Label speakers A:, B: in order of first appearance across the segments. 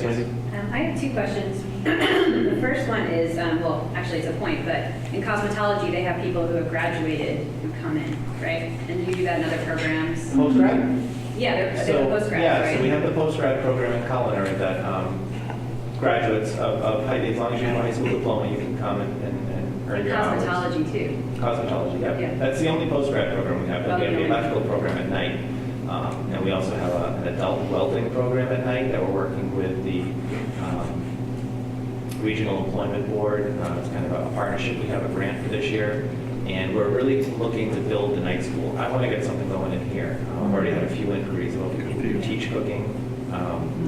A: I have two questions. The first one is, well, actually it's a point, but in cosmetology, they have people who have graduated who come in, right? And you do that in other programs.
B: Post-grad?
A: Yeah, they're post-grad,
B: yeah,
A: right?
B: so we have the post-grad program in culinary that graduates of high, as long as you have a high school diploma, you can come and earn
A: And
B: your hours.
A: cosmetology too.
B: Cosmetology, yeah.
A: Yeah.
B: That's the only post-grad program we have. We have
A: Okay.
B: the electrical program at night. And we also have an adult welding program at night that we're working with the Regional Employment Board. It's kind of a partnership. We have a grant for this year. And we're really looking to build the night school. I want to get something going in here. I've already had a few inquiries about people who teach cooking,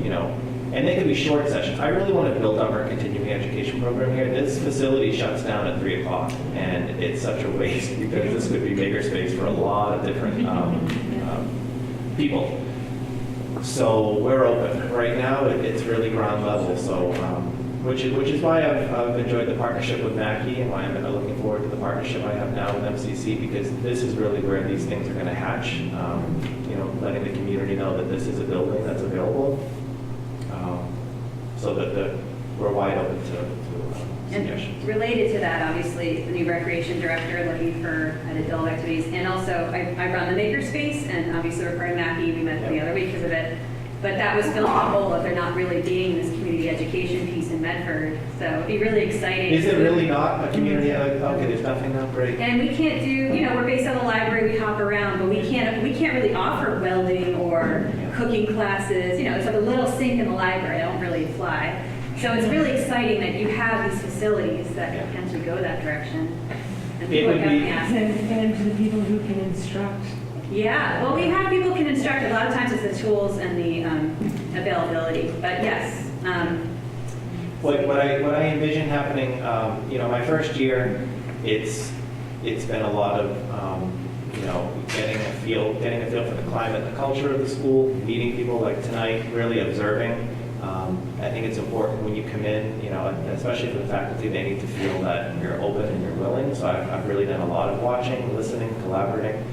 B: you know, and they could be short sessions. I really want to build up our continuing education program here. This facility shuts down at 3 o'clock, and it's such a waste because this could be bigger space for a lot of different people. So we're open. Right now, it's really ground level, so which is why I've enjoyed the partnership with Mackey and why I'm looking forward to the partnership I have now with MCC, because this is really where these things are going to hatch. You know, letting the community know that this is a building that's available, so that we're wide open to suggestions.
A: And related to that, obviously, the new recreation director looking for adult activities, and also I run the makerspace, and obviously we're part of Mackey. We met the other week because of it. But that was filling a hole of there not really being this community education piece in Medford. So it'd be really exciting.
B: Is it really not a community? Okay, there's nothing now. Great.
A: And we can't do, you know, we're based on the library, we hop around, but we can't really offer welding or cooking classes. You know, it's like a little sink in the library. I don't really fly. So it's really exciting that you have these facilities that potentially go that direction. And people are going to ask.
C: And to the people who can instruct.
A: Yeah, well, we have people can instruct. A lot of times it's the tools and the availability. But yes.
B: What I envision happening, you know, my first year, it's been a lot of, you know, getting a feel for the climate, the culture of the school, meeting people like tonight, really observing. I think it's important when you come in, you know, especially for the faculty, they need to feel that you're open and you're willing. So I've really done a lot of watching, listening, collaborating.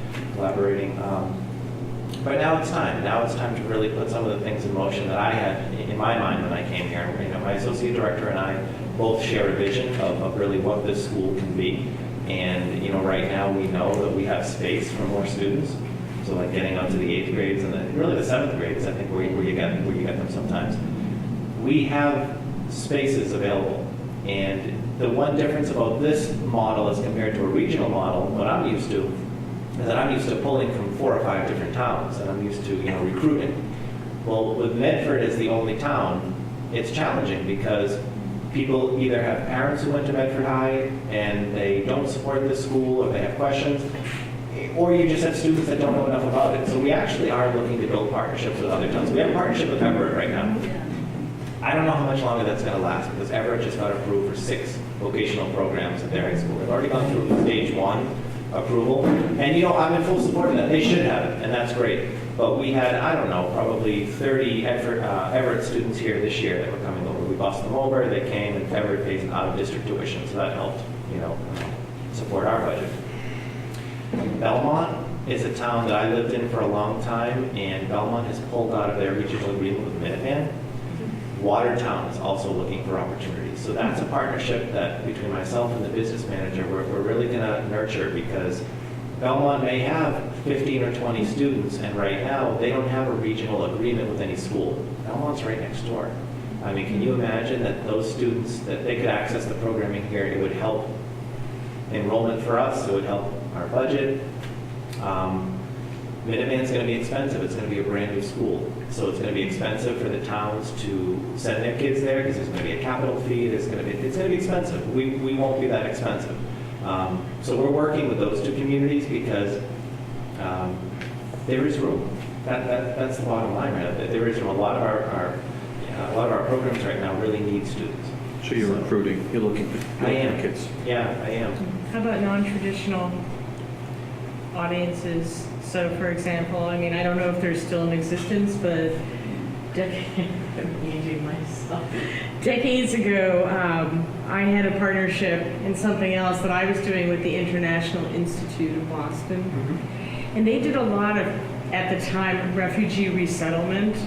B: But now it's time. Now it's time to really put some of the things in motion that I had in my mind when I came here. You know, my associate director and I both share a vision of really what this school can be. And, you know, right now we know that we have space for more students. So like getting up to the 8th grades and then really the 7th grades, I think where you get them sometimes. We have spaces available. And the one difference about this model as compared to a regional model, what I'm used to, is that I'm used to pulling from 4 or 5 different towns, and I'm used to, you know, recruiting. Well, with Medford as the only town, it's challenging because people either have parents who went to Medford High and they don't support this school or they have questions, or you just have students that don't know enough about it. So we actually are looking to build partnerships with other towns. We have a partnership with Everett right now. I don't know how much longer that's going to last because Everett just got approved for 6 vocational programs at their high school. They've already gone through stage 1 approval. And, you know, I'm in full support of that. They should have it, and that's great. But we had, I don't know, probably 30 Everett students here this year that were coming over. We bussed them over. They came, and Everett pays an out-of-district tuition, so that helped, you know, support our budget. Belmont is a town that I lived in for a long time, and Belmont has pulled out of their regional agreement with Minuteman. Watertown is also looking for opportunities. So that's a partnership that between myself and the business manager, we're really going to nurture because Belmont may have 15 or 20 students, and right now they don't have a regional agreement with any school. Belmont's right next door. I mean, can you imagine that those students, that they could access the programming here, it would help enrollment for us, it would help our budget. Minuteman's going to be expensive. It's going to be a brand new school. So it's going to be expensive for the towns to send their kids there because there's going to be a capital fee. It's going to be expensive. We won't be that expensive. So we're working with those 2 communities because there is room. That's the bottom line, right? There is room. A lot of our programs right now really need students.
D: So you're recruiting. You're looking for kids.
B: Yeah, I am.
C: How about non-traditional audiences? So, for example, I mean, I don't know if they're still in existence, but decades ago, I had a partnership in something else that I was doing with the International Institute of Boston. Mm-hmm. And they did a lot of, at the time, refugee resettlement.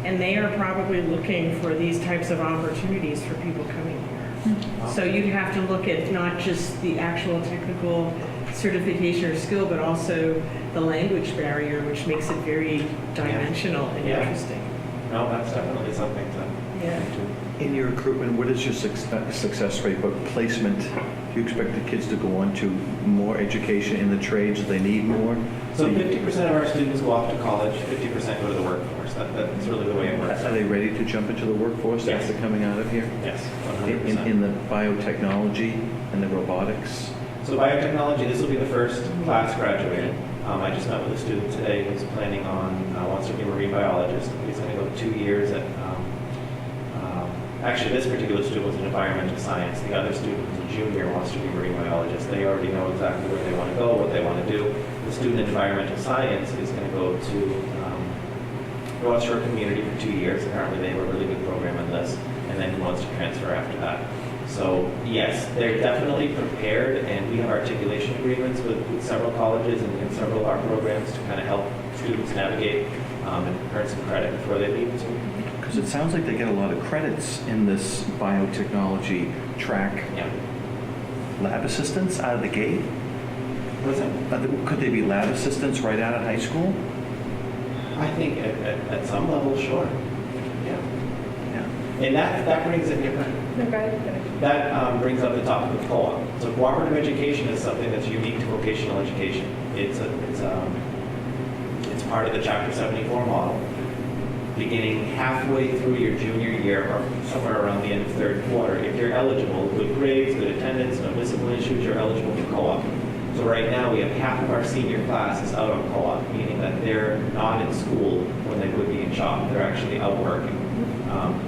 C: and they are probably looking for these types of opportunities for people coming here. So you'd have to look at not just the actual technical certification or skill, but also the language barrier, which makes it very dimensional and
B: Yeah.
C: interesting.
B: No, that's definitely something to
C: Yeah.
B: do.
D: In your recruitment, what is your success rate, but placement? Do you expect the kids to go on to more education in the trades? Do they need more?
B: So 50% of our students go off to college, 50% go to the workforce. That's really the way it works.
D: Are they ready to jump into the workforce
B: Yes.
D: after coming out of here?
B: Yes,
D: In
B: 100%.
D: in the biotechnology and the robotics?
B: So biotechnology, this will be the first class graduated. I just met with a student today who's planning on, wants to be a marine biologist. He's going to go 2 years at, actually this particular student was in environmental science. The other student who's a junior wants to be a marine biologist. They already know exactly where they want to go, what they want to do. The student in environmental science is going to go to North Shore Community for 2 years. Apparently they have a really good program in this, and then he wants to transfer after that. So yes, they're definitely prepared, and we have articulation agreements with several colleges and several of our programs to kind of help students navigate and earn some credit before they leave.
D: Because it sounds like they get a lot of credits in this biotechnology track.
B: Yeah.
D: Lab assistants out of the gate?
B: What's that?
D: Could they be lab assistants right out of high school?
B: I think at some level, sure. Yeah.
D: Yeah.
B: And that brings it, that brings up the topic of co-op. So cooperative education is something that's unique to vocational education. It's part of the Chapter 74 model. Beginning halfway through your junior year or somewhere around the end of third quarter, if you're eligible, good grades, good attendance, no discipline issues, you're eligible for co-op. So right now we have half of our senior class is out on co-op, meaning that they're not in school when they would be in shop. They're actually out working.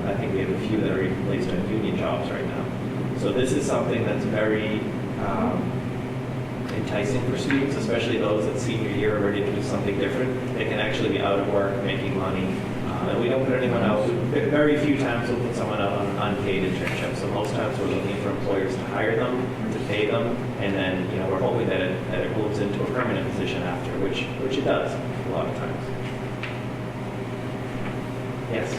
B: I think we have a few that are even placed on union jobs right now. So this is something that's very enticing for students, especially those that senior year are ready to do something different. They can actually be out of work, making money. And we don't put anyone out. Very few times we'll put someone out on an unpaid internship. So most times we're looking for employers to hire them, to pay them, and then we're hoping that it moves into a permanent position after, which it does a lot of times. Yes.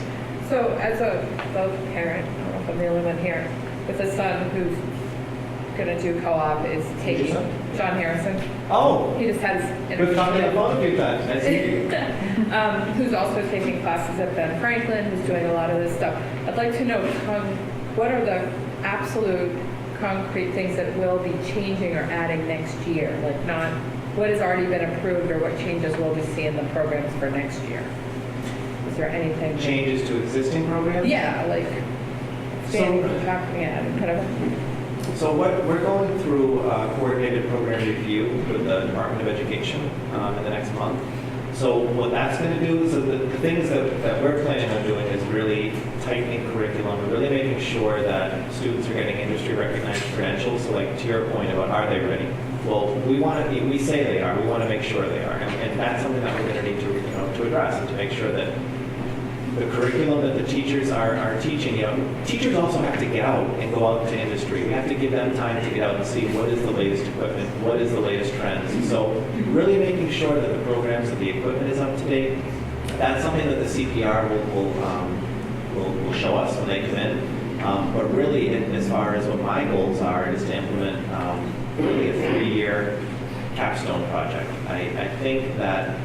E: So as a both parent, I don't know if I'm the only one here, with a son who's going to do co-op, is taking
B: Who's your
E: John Harrison.
B: Oh,
E: He just has
B: we've talked on the phone a few times. Nice to meet you.
E: who's also taking classes at Ben Franklin, who's doing a lot of this stuff. I'd like to know what are the absolute concrete things that will be changing or adding next year? Like not what has already been approved or what changes will we see in the programs for next year? Is there anything?
B: Changes to existing programs?
E: Yeah, like expanding the kind of.
B: So what we're going through a coordinated program review with the Department of Education in the next month. So what that's going to do, so the things that we're planning on doing is really tightening curriculum, and really making sure that students are getting industry recognized credentials. So like to your point about are they ready? Well, we say they are. We want to make sure they are, and that's something that we're going to need to address and to make sure that the curriculum that the teachers are teaching, teachers also have to get out and go out to industry. We have to give them time to get out and see what is the latest equipment, what is the latest trends. So really making sure that the programs and the equipment is up to date. That's something that the CPR will show us when they come in. But really, as far as what my goals are, is to implement really a 3-year capstone project. I think that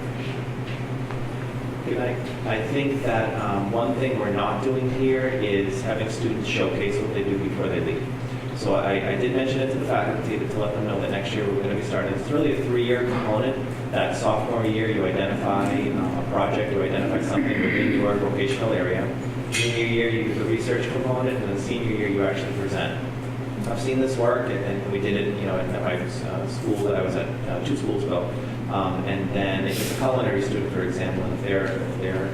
B: one thing we're not doing here is having students showcase what they do before they leave. So I did mention it to the faculty to let them know that next year we're going to be starting. It's really a 3-year component. That sophomore year you identify a project, you identify something within your vocational area. Junior year you do the research component, and then senior year you actually present. I've seen this work, and we did it, at my school that I was at 2 schools ago. And then if it's a culinary student, for example, and if their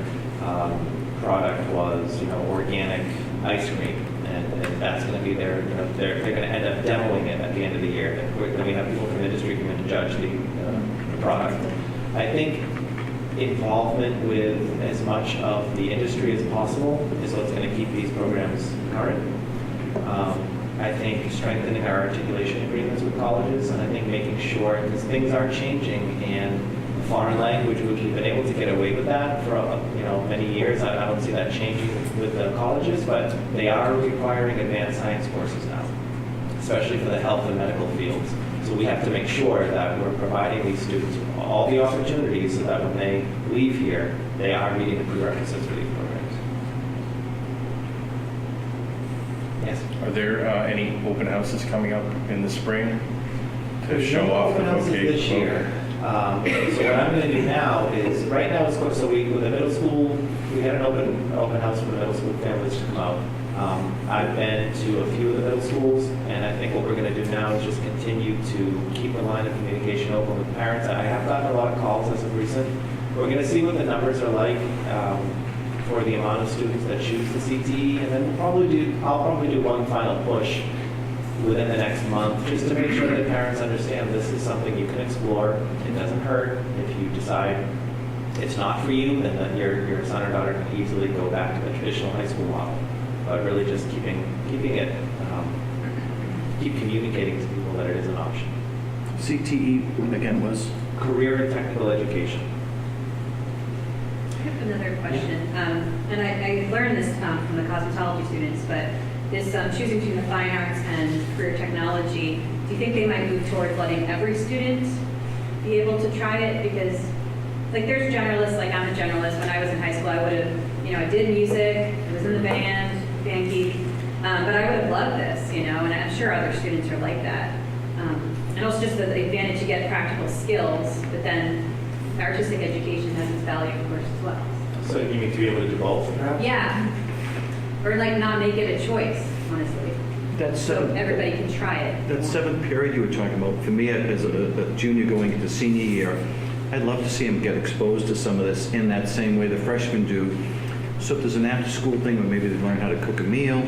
B: product was, organic ice cream, and that's going to be they're going to end up demoing it at the end of the year. Then we have people from industry come in to judge the product. I think involvement with as much of the industry as possible is what's going to keep these programs current. I think strengthening our articulation agreements with colleges, and I think making sure, because things are changing, and foreign language, which we've been able to get away with that for many years. I don't see that changing with the colleges, but they are requiring advanced science courses now, especially for the health and medical fields. So we have to make sure that we're providing these students with all the opportunities so that when they leave here, they are meeting the prerequisites for these programs. Yes?
F: Are there any open houses coming up in the spring to
B: There's
F: show
B: no
F: off
B: open
F: the
B: houses this year. So what I'm going to do now is, right now it's close, so with the middle school, we had an open house for the middle school families to come out. I've been to a few of the middle schools, and I think what we're going to do now is just continue to keep the line of communication open with parents. I have gotten a lot of calls as of recent. We're going to see what the numbers are like for the amount of students that choose the CTE, and then I'll probably do one final push within the next month, just to make sure that parents understand this is something you can explore. It doesn't hurt. If you decide it's not for you, then your son or daughter can easily go back to the traditional high school model. But really just keeping it, keep communicating to people that it is an option.
D: CTE, again, was?
B: Career and technical education.
A: I have another question, and I learned this from the cosmetology students, but this choosing between the fine arts and career technology, do you think they might move towards letting every student be able to try it? Because like there's generalists, like I'm a generalist. When I was in high school, I would have, I did music, I was in the band geek, but I would have loved this, and I'm sure other students are like that. And also just the advantage to get practical skills, but then artistic education has its value, of course, as well.
B: So you mean to be able to do both, perhaps?
A: Yeah. Or like not make it a choice, honestly. So everybody can try it.
D: That seventh period you were talking about, for me as a junior going into senior year, I'd love to see them get exposed to some of this in that same way the freshmen do. So if there's an after-school thing where maybe they learn how to cook a meal,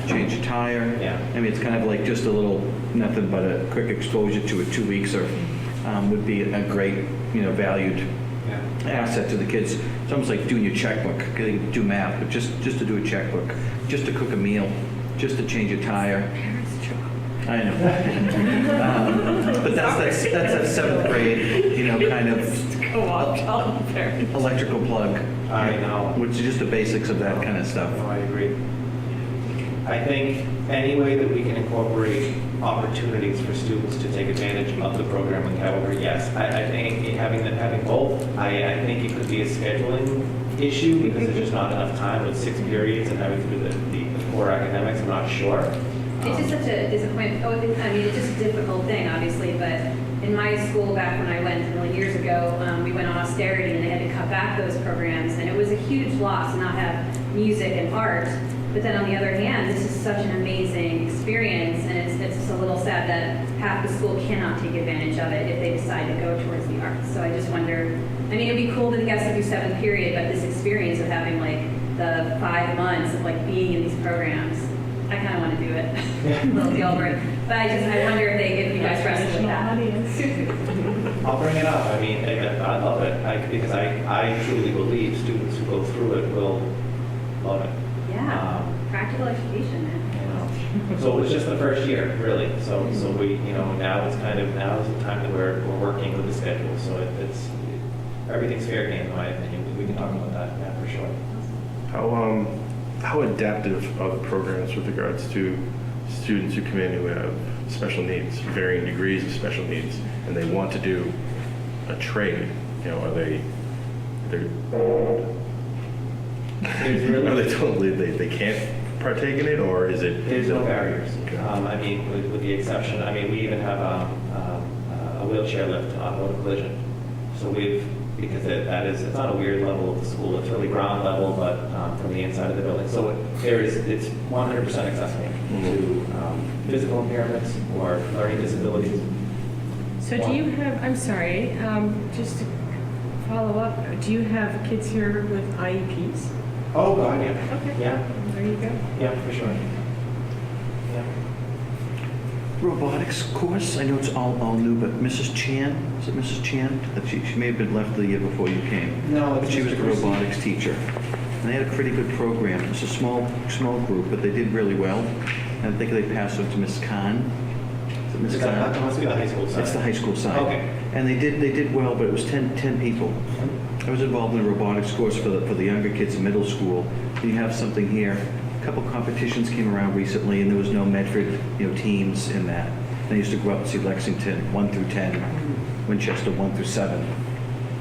D: change a tire.
B: Yeah.
D: I mean, it's kind of like just a little, nothing but a quick exposure to it 2 weeks or would be a great, valued asset to the kids. It's almost like doing your checkbook. They do math, but just to do a checkbook, just to cook a meal, just to change a tire.
C: Parents' job.
D: I know. But that's that seventh grade, kind of
C: Go on, tell the parents.
D: electrical plug.
B: I know.
D: Which is just the basics of that kind of stuff.
B: No, I agree. I think any way that we can incorporate opportunities for students to take advantage of the program in Calgary, yes. I think having both, I think it could be a scheduling issue because there's just not enough time with 6 periods and having to do the core academics. I'm not sure.
A: It's just such a disappointment. It's just a difficult thing, obviously, but in my school back when I went years ago, we went on austerity and they had to cut back those programs, and it was a huge loss to not have music and art. But then on the other hand, this is such an amazing experience, and it's just a little sad that half the school cannot take advantage of it if they decide to go towards the arts. So I just wonder, it'd be cool to guess to do 7th period, but this experience of having the 5 months of being in these programs, I kind of want to do it. A little deal break. But I wonder if you guys wrestle with that.
B: I'll bring it up. I love it because I truly believe students who go through it will love it.
A: Yeah, practical education, man.
B: So it was just the first year, really. So we, now it's now is the time that we're working with the schedule. So it's everything's fair game, in my opinion. We can talk about that, yeah, for sure.
F: How adaptive are the programs with regards to students who come in who have special needs, varying degrees of special needs, and they want to do a trade? Are they told they can't partake in it, or is it?
B: There's no barriers.
F: Okay.
B: With the exception, we even have a wheelchair lift on automotive collision. So because it's not a weird level of the school, it's really ground level, but from the inside of the building. So it's 100% accessible to physical impairments or learning disabilities.
C: So do you have, I'm sorry, just to follow up, do you have kids here with IEPs?
B: Oh, God, yeah.
C: Okay.
B: Yeah,
C: There you go.
B: yeah, for sure. Yeah.
D: Robotics course, I know it's all new, but Mrs. Chan, is it Mrs. Chan? That she may have been left the year before you came.
B: No,
D: But
B: it's
D: she was
B: Mr.
D: the
B: Christie.
D: robotics teacher. And they had a pretty good program. It's a small group, but they did really well. And I think they passed on to Miss Khan. Is it Miss
B: That
D: Khan?
B: must be the high school side.
D: It's the high school side.
B: Okay.
D: And they did well, but it was 10 people. I was involved in a robotics course for the younger kids in middle school. You have something here. A couple competitions came around recently, and there was no Medford, teams in that. And I used to go out and see Lexington 1 through 10, Winchester 1 through 7.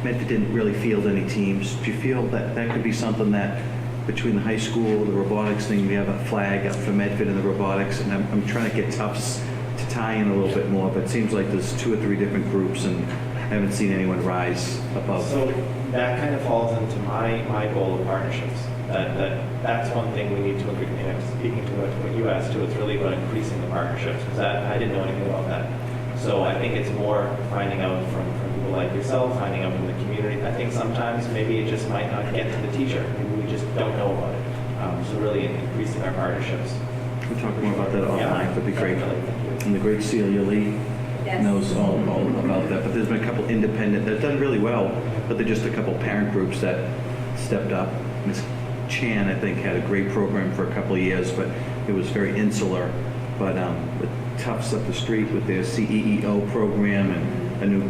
D: Medford didn't really field any teams. Do you feel that that could be something that between the high school, the robotics thing, we have a flag up for Medford and the robotics, and I'm trying to get Tufts to tie in a little bit more, but it seems like there's 2 or 3 different groups, and I haven't seen anyone rise above.
B: So that kind of falls into my goal of partnerships. That's one thing we need to, speaking to what you asked too, it's really about increasing the partnerships, because I didn't know anything about that. So I think it's more finding out from people like yourself, finding out from the community. I think sometimes maybe it just might not get to the teacher. Maybe we just don't know about it. So really increasing our partnerships.
D: We'll talk more about that offline.
B: Yeah,
D: That'd be great.
B: definitely.
D: And the great Celia Lee
A: Yes.
D: knows all about that. But there's been a couple independent that have done really well, but they're just a couple parent groups that stepped up. Ms. Chan, I think, had a great program for a couple of years, but it was very insular. But with Tufts up the street with their CEEO program and a new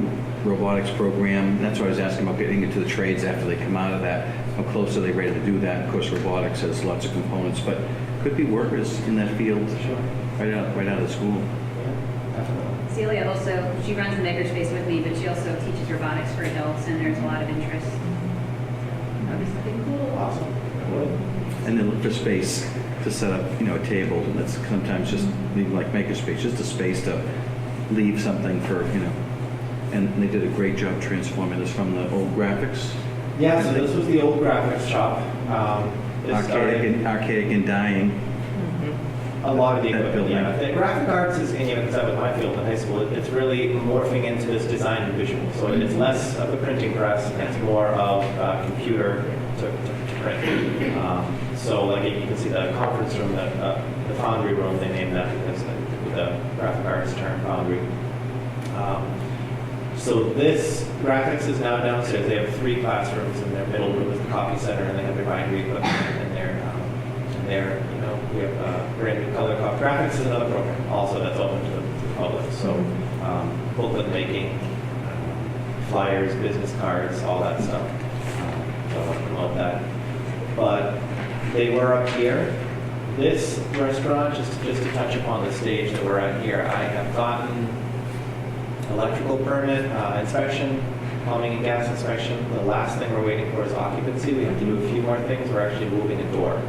D: robotics program, that's why I was asking about getting into the trades after they come out of that. How close are they ready to do that? Of course, robotics has lots of components, but could be workers in that field
B: Sure.
D: right out of the school.
B: Yeah, definitely.
A: Celia also, she runs the makerspace with me, but she also teaches robotics for adults, and there's a lot of interest. That would be something cool.
B: Awesome.
D: And then look for space to set up, a table. And that's sometimes just leave like makerspace, just a space to leave something for, And they did a great job transforming this from the old graphics,
B: Yeah, so this was the old graphics shop. It started-
D: archaic and dying.
B: A lot of the
D: That
B: equipment,
D: building.
B: yeah. The graphic arts is, because that was my field in high school, it's really morphing into this design and visual. So it's less of a printing press, and it's more of a computer to print. So like you can see the conference room, the foundry room, they named that because the graphic arts term foundry. So this graphics is now downstairs. They have 3 classrooms, and their middle room is the copy center, and they have their bindery equipment, and their we have brand new color copy. Graphics is another program also that's open to the public. So booklet making, flyers, business cards, all that stuff. So I want to promote that. But they were up here. This restaurant, just to touch upon the stage that we're at here, I have gotten electrical permit, inspection, plumbing and gas inspection. The last thing we're waiting for is occupancy. We have to do a few more things. We're actually moving a door.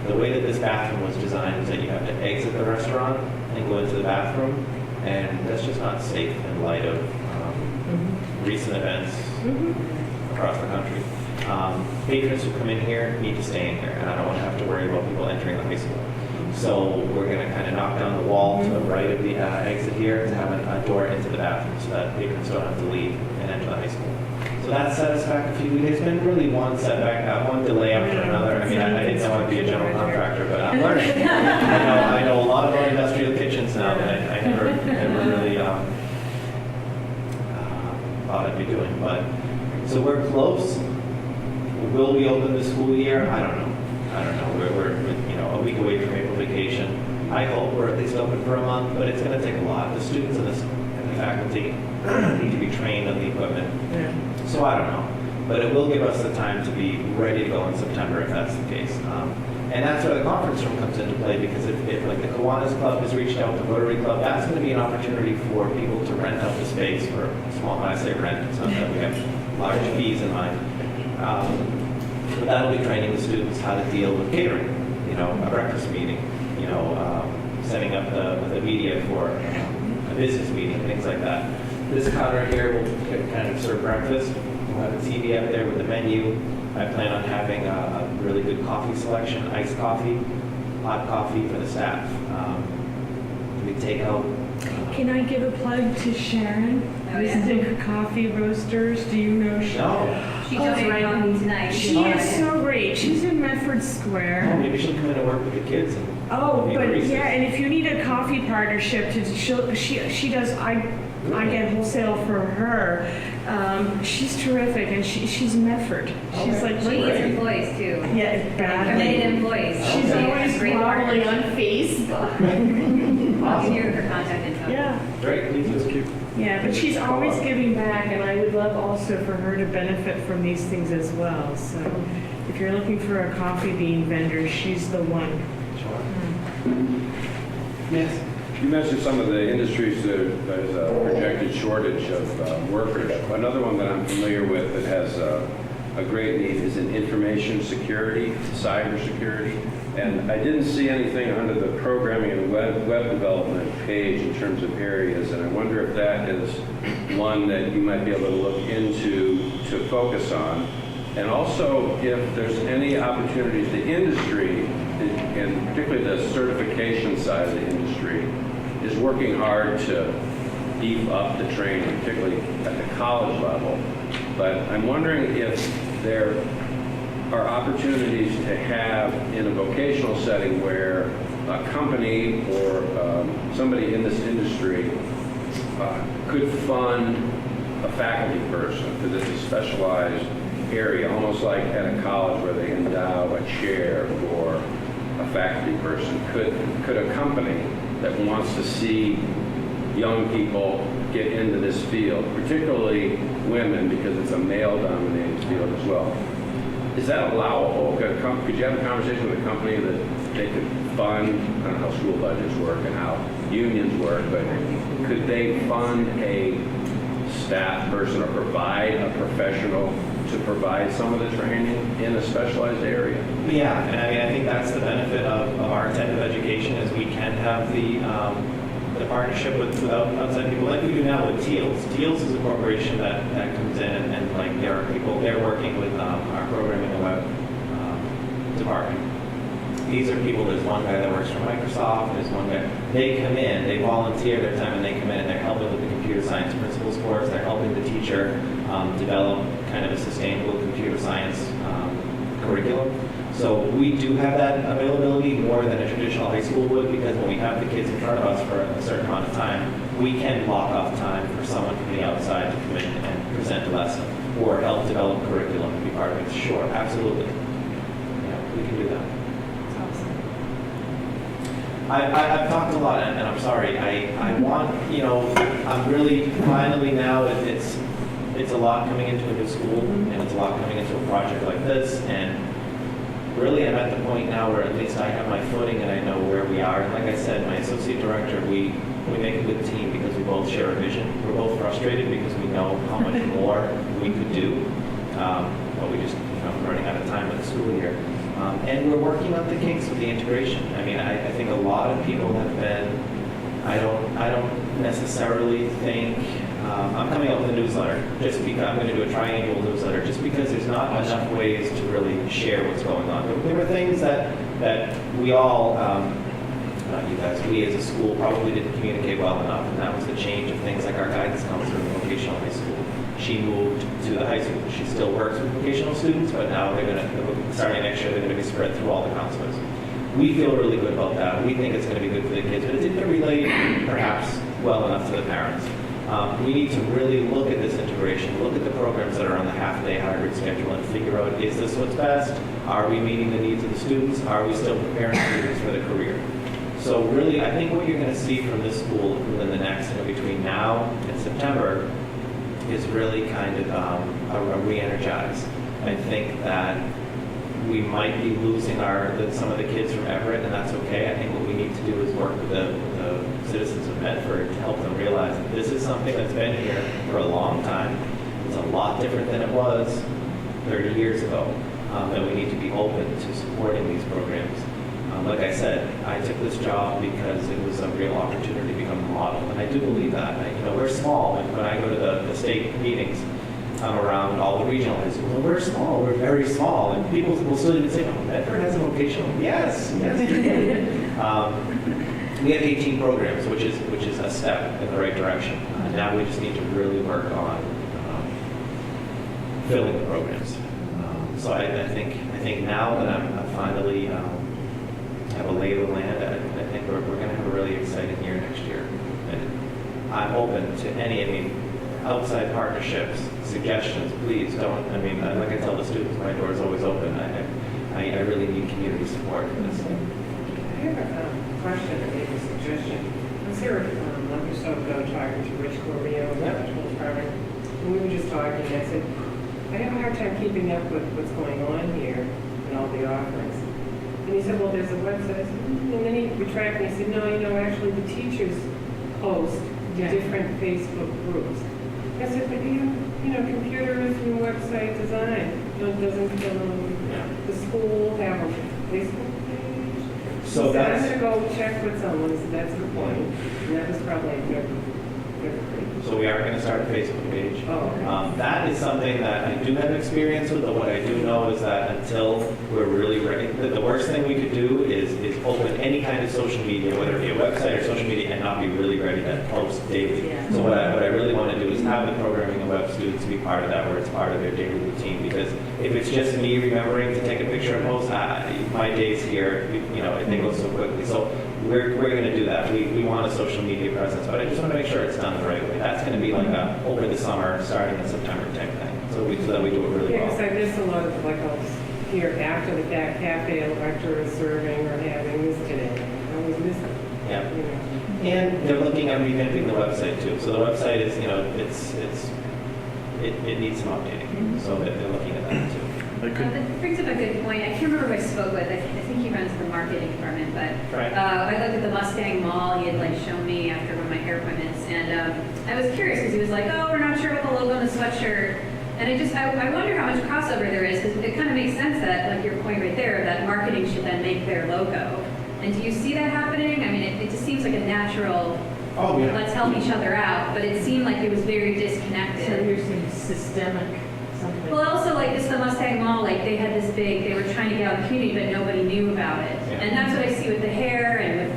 B: The way that this bathroom was designed is that you have to exit the restaurant and go into the bathroom, and that's just not safe in light of recent events across the country. Patrons who come in here need to stay in here, and I don't want to have to worry about people entering the high school. So we're going to kind of knock down the wall to the right of the exit here to have a door into the bathroom so that patrons don't have to leave and enter the high school. So that set us back a few weeks. There's been really one setback, one delay after another. I mean, I didn't want to be a general contractor, but I'm learning. I know a lot about industrial kitchens now that I never really thought I'd be doing. But so we're close. Will we open the school year? I don't know. We're a week away from April vacation. I hope we're at least open for a month, but it's going to take a lot. The students and the faculty need to be trained on the equipment.
C: Yeah.
B: So I don't know, but it will give us the time to be ready to go in September if that's the case. And that's where the conference room comes into play, because if like the Kiwanis Club has reached out to Rotary Club, that's going to be an opportunity for people to rent out the space for small. When I say rent, it's not that we have large fees in mind. But that'll be training the students how to deal with catering, a breakfast meeting, setting up the media for a business meeting, things like that. This counter here will kind of serve breakfast. We'll have a TV up there with the menu. I plan on having a really good coffee selection, iced coffee, hot coffee for the staff. We take out.
C: Can I give a plug to Sharon?
A: Oh, yeah.
C: Mystic Coffee Roasters. Do you know Sharon?
B: No.
A: She donated coffee tonight.
C: She is so great. She's in Medford
B: Oh,
C: Square.
B: maybe she'll come in and work with the kids.
C: Oh,
B: be a
C: but
B: recess.
C: yeah, and if you need a coffee partnership, she does. I get wholesale for her. She's terrific, and she's Medford. She's like
A: She needs
C: great.
A: employees too.
C: Yeah,
A: Committed
C: badly.
A: employees.
C: She's
A: She's
C: always
A: a great
C: groveling
A: partner.
C: on Facebook.
A: I'll give you her contact info.
C: Yeah.
B: Great, please do.
C: Yeah, but she's always giving back, and I would love also for her to benefit from these things as well. So if you're looking for a coffee bean vendor, she's the one.
B: Yes.
G: You mentioned some of the industries that there's a projected shortage of workers. Another one that I'm familiar with that has a great need is in information security, cyber security. And I didn't see anything under the programming and web development page in terms of areas, and I wonder if that is one that you might be able to look into to focus on. And also if there's any opportunities, the industry, and particularly the certification side of the industry, is working hard to beef up the training, particularly at the college level. But I'm wondering if there are opportunities to have in a vocational setting where a company or somebody in this industry could fund a faculty person, because it's a specialized area, almost like at a college where they endow a chair for a faculty person. Could a company that wants to see young people get into this field, particularly women, because it's a male-dominated field as well, is that allowable? Could you have a conversation with a company that they could fund, I don't know how school budgets work and how unions work, but could they fund a staff person or provide a professional to provide some of the training in a specialized area?
B: Yeah, and I mean, I think that's the benefit of our type of education is we can have the partnership with outside people like we do now with TEALS. TEALS is a corporation that comes in and like there are people, they're working with our programming and web department. These are people, there's one guy that works for Microsoft, there's one guy, they come in, they volunteer their time and they come in and they're helping with the computer science principles course, they're helping the teacher develop kind of a sustainable computer science curriculum. So we do have that availability more than a traditional high school would, because when we have the kids in front of us for a certain amount of time, we can block off time for someone from the outside to come in and present a lesson or help develop curriculum and be part of it. Sure, absolutely. Yeah, we can do that. I've talked a lot, and I'm sorry. I want, I'm really finally now. It's a lot coming into a new school, and it's a lot coming into a project like this, and really I'm at the point now where at least I have my footing and I know where we are. And like I said, my associate director, we make a good team because we both share a vision. We're both frustrated because we know how much more we could do, but we just running out of time with the school year. And we're working on the kinks with the integration. I mean, I think a lot of people have been, I don't necessarily think, I'm coming up with a newsletter just because I'm going to do a triannual newsletter just because there's not enough ways to really share what's going on. There were things that we all, not you guys, we as a school probably didn't communicate well enough, and that was the change of things like our guidance counselor in vocational high school. She moved to the high school. She still works with vocational students, but now they're going to, starting next year, they're going to be spread through all the counselors. We feel really good about that. We think it's going to be good for the kids, but it didn't relate perhaps well enough to the parents. We need to really look at this integration, look at the programs that are on the half-day hybrid schedule and figure out, is this what's best? Are we meeting the needs of the students? Are we still preparing students for the career? So really, I think what you're going to see from this school within the next, between now and September, is really kind of a re-energize. I think that we might be losing some of the kids from Everett, and that's okay. I think what we need to do is work with the citizens of Medford to help them realize that this is something that's been here for a long time. It's a lot different than it was 30 years ago, and we need to be open to supporting these programs. Like I said, I took this job because it was a real opportunity to become a model, and I do believe that. We're small, and when I go to the state meetings, I'm around all the regional high schools. Well, we're small, we're very small, and people will still even say, "Oh, Medford has a vocational." Yes, we have 18 programs, which is a step in the right direction. Now we just need to really work on filling the programs. So I think now that I'm finally have a lay of the land, I think we're going to have a really exciting year next year. And I'm open to any outside partnerships, suggestions. Please don't. Like I tell the students, my door is always open. I really need community support for this thing.
C: I have a question or maybe a suggestion.
H: was here a month or so ago talking to Rich Corbio about the whole program. And we were just talking, and I said, I have a hard time keeping up with what's going on here and all the offerings. And he said, well, there's a website. I said, and then he retracted and he said, no, actually the teachers post to different Facebook groups. I said, but computers and website design, doesn't the school have a Facebook page?
B: So
H: I'm
B: that's,
H: going to go check with someone, so that's the point. And that was probably a good.
B: so we are going to start a Facebook page.
H: Oh, okay.
B: That is something that I do have experience with, but what I do know is that until we're really ready, the worst thing we could do is open any kind of social media, whether it be a website or social media, and not be really ready to post daily.
C: Yeah.
B: So what I really want to do is have the programming and web students be part of that, where it's part of their daily routine. Because if it's just me remembering to take a picture and post, my days here, they go so quickly. So we're going to do that. We want a social media presence, but I just want to make sure it's done the right way. That's going to be like over the summer, starting in September type thing. So that we do it really
H: Yeah,
B: well.
H: because I miss a lot of, I'll hear after the fact, cafe lecturer is serving or having this today. I always miss it.
B: Yeah. And they're looking at revamping the website too. So the website is, it needs some updating. So they're looking at that too.
A: That brings up a good point. I can't remember who I spoke with. I think he runs the marketing department, but
B: Right.
A: I looked at the Mustang Mall. He had shown me after one of my hair appointments, and I was curious because he was like, "Oh, we're not sure what the logo on the sweatshirt." And I wonder how much crossover there is, because it kind of makes sense that, like your point right there, that marketing should then make their logo. And do you see that happening? I mean, it just seems like a natural.
B: Oh, yeah.
A: Let's help each other out, but it seemed like it was very
C: So
A: disconnected.
C: you're saying systemic something.
A: Well, also the Mustang Mall, they had this big, they were trying to get out in the community, but nobody knew about it.
B: Yeah.
A: And that's what I see with the hair and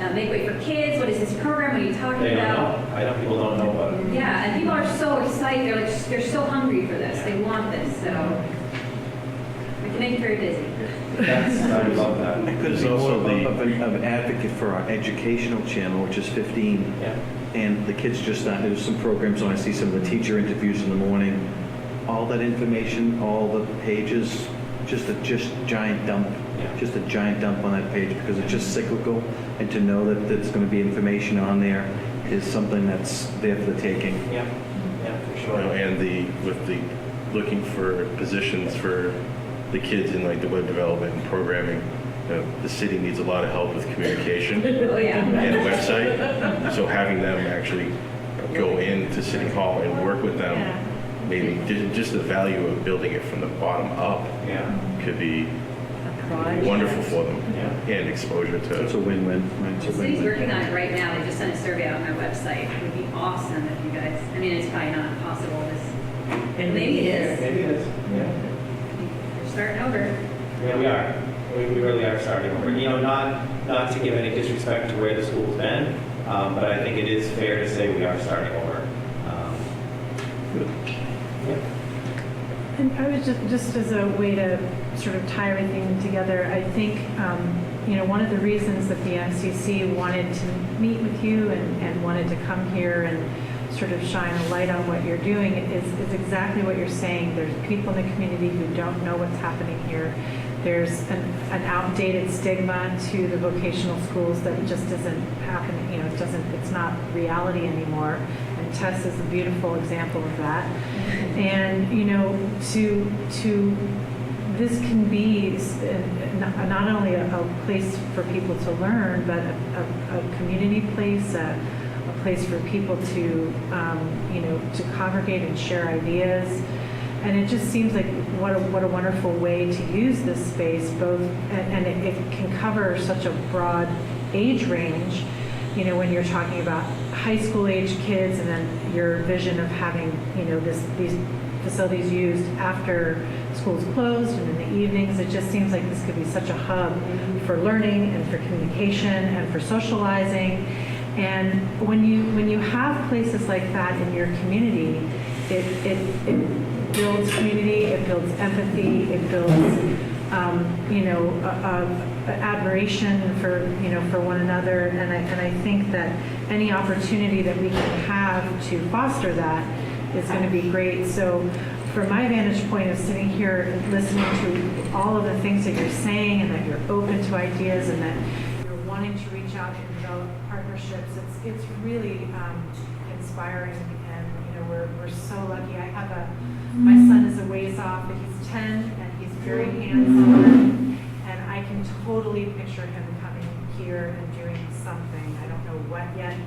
A: with Make Way for Kids. What is this program? What are you talking
B: They don't
A: about?
B: know. I know people don't know about it.
A: Yeah, and people are so excited. They're so hungry for this. They want this. So we can make it very busy.
B: I love that.
D: I could
F: There's
D: be more
F: also
D: of an advocate for our educational channel, which is 15.
B: Yeah.
D: And the kids just, there's some programs on, I see some of the teacher interviews in the morning. All that information, all the pages, just giant dump.
B: Yeah.
D: Just a giant dump on that page because it's just cyclical. And to know that there's going to be information on there is something that's there for the taking.
B: Yeah. Yeah, for sure.
F: And with the looking for positions for the kids in the web development and programming, the city needs a lot of help with communication
A: Oh yeah.
F: and a website. So having them actually go into City Hall and work with them, maybe just the value of building it from the bottom up
B: Yeah.
F: could be
C: Project.
F: wonderful for them,
B: Yeah.
F: and exposure
D: So it's a
F: to.
D: win-win. Right? It's a
A: The city's
D: win-win.
A: working on it right now. They just sent a survey out on their website. It would be awesome if you guys. I mean, it's probably not possible.
C: And
A: Maybe it is.
B: Maybe it is. Yeah.
A: We're starting over.
B: Yeah, we are. We really are starting over. Not to give any disrespect to where the school's been, but I think it is fair to say we are starting over. Yeah.
I: And I was just as a way to sort of tie everything together, I think, one of the reasons that the MCC wanted to meet with you and wanted to come here and sort of shine a light on what you're doing is exactly what you're saying. There's people in the community who don't know what's happening here. There's an outdated stigma to the vocational schools that just isn't happening, it's not reality anymore. And Tess is a beautiful example of that. And, this can be not only a place for people to learn, but a community place, a place for people to, to congregate and share ideas. And it just seems like what a wonderful way to use this space, both, and it can cover such a broad age range, when you're talking about high school age kids and then your vision of having, these facilities used after school's closed and in the evenings. It just seems like this could be such a hub for learning and for communication and for socializing. And when you have places like that in your community, it builds community, it builds empathy, it builds admiration for one another. And I think that any opportunity that we can have to foster that is going to be great. So from my vantage point of sitting here and listening to all of the things that you're saying and that you're open to ideas and that you're wanting wanting to reach out and develop partnerships. It's really inspiring, and we're so lucky. My son is a ways off, but he's 10 and he's very hands-on, and I can totally picture him coming here and doing something. I don't know what yet,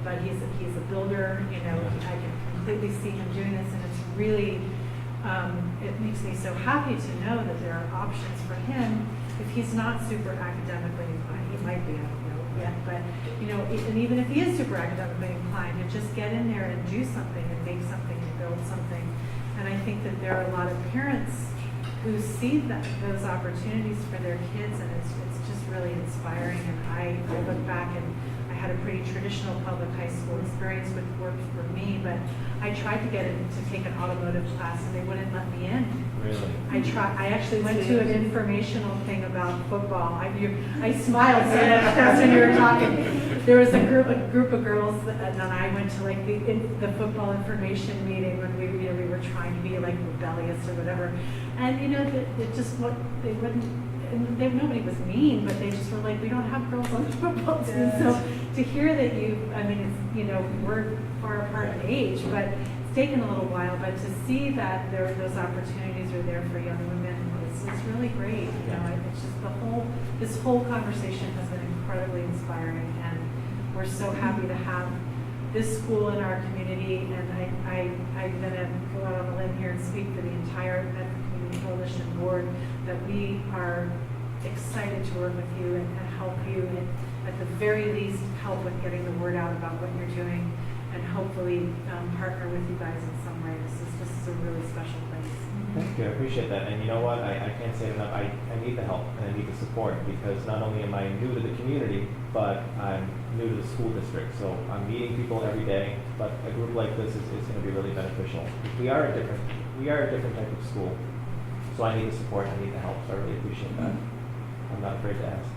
I: but he's a builder. I can completely see him doing this, and it's really it makes me so happy to know that there are options for him if he's not super academically inclined. He might be, I don't know yet, but and even if he is super academically inclined, to just get in there and do something and make something and build something. And I think that there are a lot of parents who see those opportunities for their kids, and it's just really inspiring. And I look back, and I had a pretty traditional public high school experience, which worked for me, but I tried to get in to take an automotive class, and they wouldn't let me in.
B: Really?
I: I actually went to an informational thing about football. I smiled so that's when you were talking. There was a group of girls, and I went to like the football information meeting when we were trying to be like rebellious or whatever. And they wouldn't. And nobody was mean, but they just were like, we don't have girls on the football team. So to hear that we're far apart in age, but it's taken a little while, but to see that those opportunities are there for young women is really great. It's just this whole conversation has been incredibly inspiring, and we're so happy to have this school in our community. And I'm going to go out on a limb here and speak for the entire Medford Community Coalition board that we are excited to work with you and help you, and at the very least help with getting the word out about what you're doing, and hopefully partner with you guys in some way. This is a really special place.
B: Thank you, I appreciate that. And you know what, I can't say it enough, I need the help and I need the support, because not only am I new to the community, but I'm new to the school district. So I'm meeting people every day, but a group like this is going to be really beneficial. We are a different type of school. So I need the support, I need the help, so I really appreciate that. I'm not afraid to ask.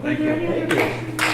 D: Thank you.
B: Thank you.